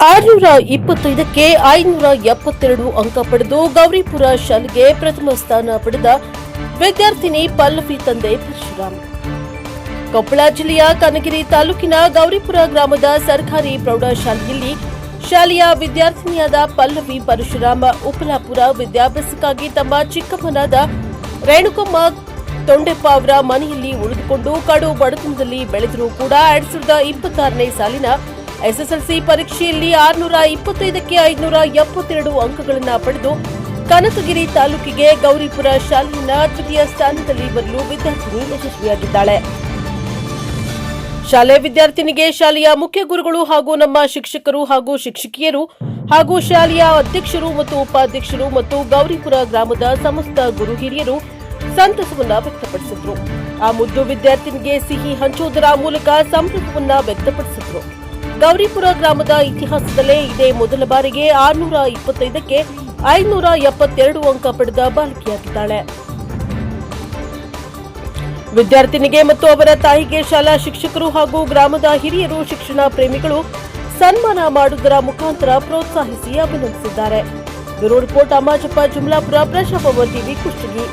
625ಕ್ಕೆ 572 ಅಂಕ ಪಡೆದು ಗೌರಿಪುರ ಶಾಲೆಗೆ ಪ್ರಥಮ ಸ್ಥಾನ ಪಡೆದ ವಿದ್ಯಾರ್ಥಿನಿ ಪಲ್ಲವಿ ತಂದೆ ಪರಶುರಾಮ್. ಕೊಪ್ಪಳ ಜಿಲ್ಲೆಯ ಕನಗಿರಿ ತಾಲೂಕಿನ ಗೌರಿಪುರ ಗ್ರಾಮದ ಸರ್ಕಾರಿ ಪ್ರೌಢಶಾಲೆಯಲ್ಲಿ ಶಾಲೆಯ ವಿದ್ಯಾರ್ಥಿನಿಯಾದ ಪಲ್ಲವಿ ಪರಶುರಾಮ್ ಉಪಲಾಪುರ ವಿದ್ಯಾಭ್ಯಾಸಕ್ಕಾಗಿ ತಮ್ಮ ಚಿಕ್ಕಮ್ಮನಾದ ರೇಣುಕಮ್ಮ ತೊಂಡೆಪ್ಪ ಅವರ ಮನೆಯಲ್ಲಿ ಉಳಿದುಕೊಂಡು ಕಡು ಬಡತನದಲ್ಲಿ ಬೆಳೆದರೂ ಕೂಡ 2026ನೇ ಸಾಲಿನ ಎಸ್ಎಸ್ಎಲ್ಸಿ ಪರೀಕ್ಷೆಯಲ್ಲಿ 625ಕ್ಕೆ 572 ಅಂಕಗಳನ್ನು ಪಡೆದು ಕನಕಗಿರಿ ತಾಲೂಕಿಗೆ ಗೌರಿಪುರ ಶಾಲೆಯಿಂದ ದ್ವಿತೀಯ ಸ್ಥಾನದಲ್ಲಿ ಬರಲು ವಿದ್ಯಾರ್ಥಿನಿ ಯಶಸ್ವಿಯಾಗಿದ್ದಾಳೆ. ಶಾಲೆ ವಿದ್ಯಾರ್ಥಿನಿಗೆ ಶಾಲೆಯ ಮುಖ್ಯ ಗುರುಗಳು ಹಾಗೂ ನಮ್ಮ ಶಿಕ್ಷಕರು ಹಾಗೂ ಶಿಕ್ಷಕಿಯರು ಹಾಗೂ ಶಾಲೆಯ ಅಧ್ಯಕ್ಷರು ಮತ್ತು ಉಪಾಧ್ಯಕ್ಷರು ಮತ್ತು ಗೌರಿಪುರ ಗ್ರಾಮದ ಸಮಸ್ತ ಗುರು ಹಿರಿಯರು ಸಂತಸವನ್ನ ವ್ಯಕ್ತಪಡಿಸಿದ್ರು. ಆ ಮುದ್ದು ವಿದ್ಯಾರ್ಥಿನಿಗೆ ಸಿಹಿ ಹಂಚುವುದರ ಮೂಲಕ ಸಂಭ್ರಮವನ್ನ ವ್ಯಕ್ತಪಡಿಸಿದ್ರು. ಗೌರಿಪುರ ಗ್ರಾಮದ ಇತಿಹಾಸದಲ್ಲೇ ಇದೇ ಮೊದಲ ಬಾರಿಗೆ 625ಕ್ಕೆ 572 ಅಂಕ ಪಡೆದ ಬಾಲಕಿಯಾಗಿದ್ದಾಳೆ. ವಿದ್ಯಾರ್ಥಿನಿಗೆ ಮತ್ತು ಅವರ ತಾಯಿಗೆ ಶಾಲಾ ಶಿಕ್ಷಕರು ಹಾಗೂ ಗ್ರಾಮದ ಹಿರಿಯರು ಶಿಕ್ಷಣ ಪ್ರೇಮಿಗಳು ಸನ್ಮಾನ ಮಾಡುವುದರ ಮುಖಾಂತರ ಪ್ರೋತ್ಸಾಹಿಸಿ ಅಭಿನಂದಿಸಿದ್ದಾರೆ. Bureau report Ammajappa Jumlapura, Prajabhavan TV, Kushtagi.